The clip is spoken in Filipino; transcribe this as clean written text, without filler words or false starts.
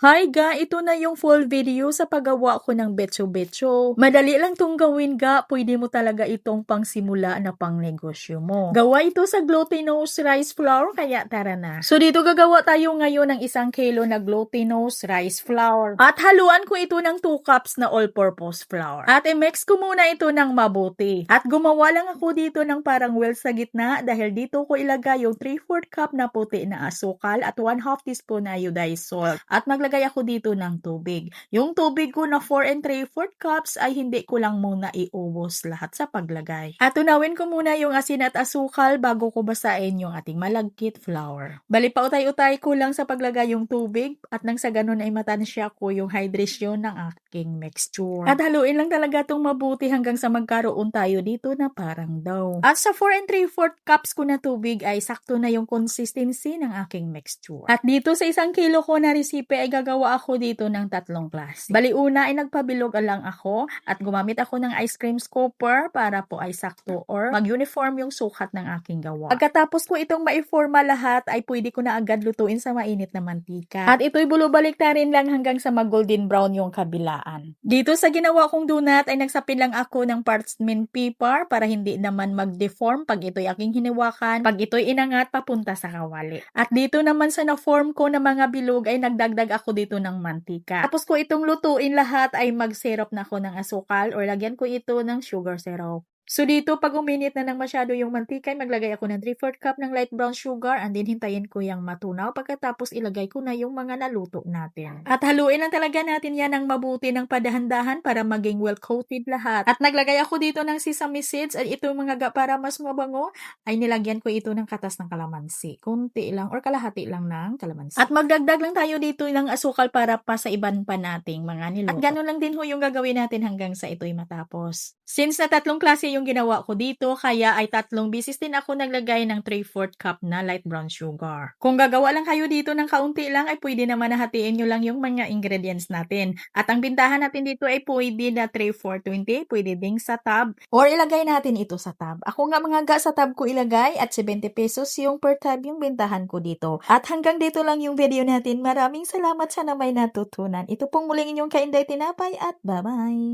Hi ga, ito na yung full video sa paggawa ko ng betso-betso. Madali lang tong gawin ga, pwede mo talaga itong pangsimula na pang negosyo mo. Gawa ito sa glutinous rice flour, kaya tara na. So dito gagawa tayo ngayon ng 1 kilo na glutinous rice flour. At haluan ko ito ng 2 cups na all-purpose flour. At i-mix ko muna ito ng mabuti. At gumawa lang ako dito ng parang well sa gitna dahil dito ko ilagay yung 3/4 cup na puti na asukal at 1/2 teaspoon na iodized salt. At maglagay ako dito ng tubig. Yung tubig ko na 4 3/4 cups ay hindi ko lang muna iubos lahat sa paglagay. At tunawin ko muna yung asin at asukal bago ko basain yung ating malagkit flour. Bali pa utay-utay ko lang sa paglagay yung tubig at nang sa ganun ay matansya ko yung hydration ng aking mixture. At haluin lang talaga itong mabuti hanggang sa magkaroon tayo dito na parang dough. At sa 4 3/4 cups ko na tubig ay sakto na yung consistency ng aking mixture. At dito sa 1 kilo ko na resipe ay gagawa ako dito ng 3 klase. Bali una ay nagpabilog lang ako at gumamit ako ng ice cream scooper para po ay sakto or mag-uniform yung sukat ng aking gawa. Pagkatapos ko itong maiforma lahat ay pwede ko na agad lutuin sa mainit na mantika. At ito'y bulubalik-tarin lang hanggang sa mag-golden brown yung kabilaan. Dito sa ginawa kong donut ay nagsapin lang ako ng parchment paper para hindi naman mag-deform pag ito'y aking hiniwakan, pag ito'y inangat papunta sa kawali. At dito naman sa na-form ko na mga bilog ay nagdagdag ako dito ng mantika. Tapos ko itong lutuin lahat ay mag-syrup na ako ng asukal or lagyan ko ito ng sugar syrup. So dito pag uminit na ng masyado yung mantika, maglagay ako ng 3/4 cup ng light brown sugar and then hintayin ko yung matunaw pagkatapos ilagay ko na yung mga naluto natin. At haluin lang talaga natin yan ng mabuti ng padahan-dahan para maging well coated lahat. At naglagay ako dito ng sesame seeds at ito mga para mas mabango ay nilagyan ko ito ng katas ng kalamansi. Kunti lang or kalahati lang ng kalamansi. At magdagdag lang tayo dito ng asukal para pa sa iban pa nating mga niluto. At gano'n lang din ho yung gagawin natin hanggang sa ito'y matapos. Since na 3 klase yung ginawa ko dito, kaya ay 3 beses din ako naglagay ng 3/4 cup na light brown sugar. Kung gagawa lang kayo dito ng kaunti lang, ay pwede naman nahatiin nyo lang yung mga ingredients natin. At ang bintahan natin dito ay pwede na 3/4 20, pwede ding sa tab, or ilagay natin ito sa tab. Ako nga mga ga sa tab ko ilagay at 70 pesos yung per tab yung bintahan ko dito. At hanggang dito lang yung video natin. Maraming salamat, sana may natutunan. Ito pong muling inyong Kainday Tinapay at bye-bye!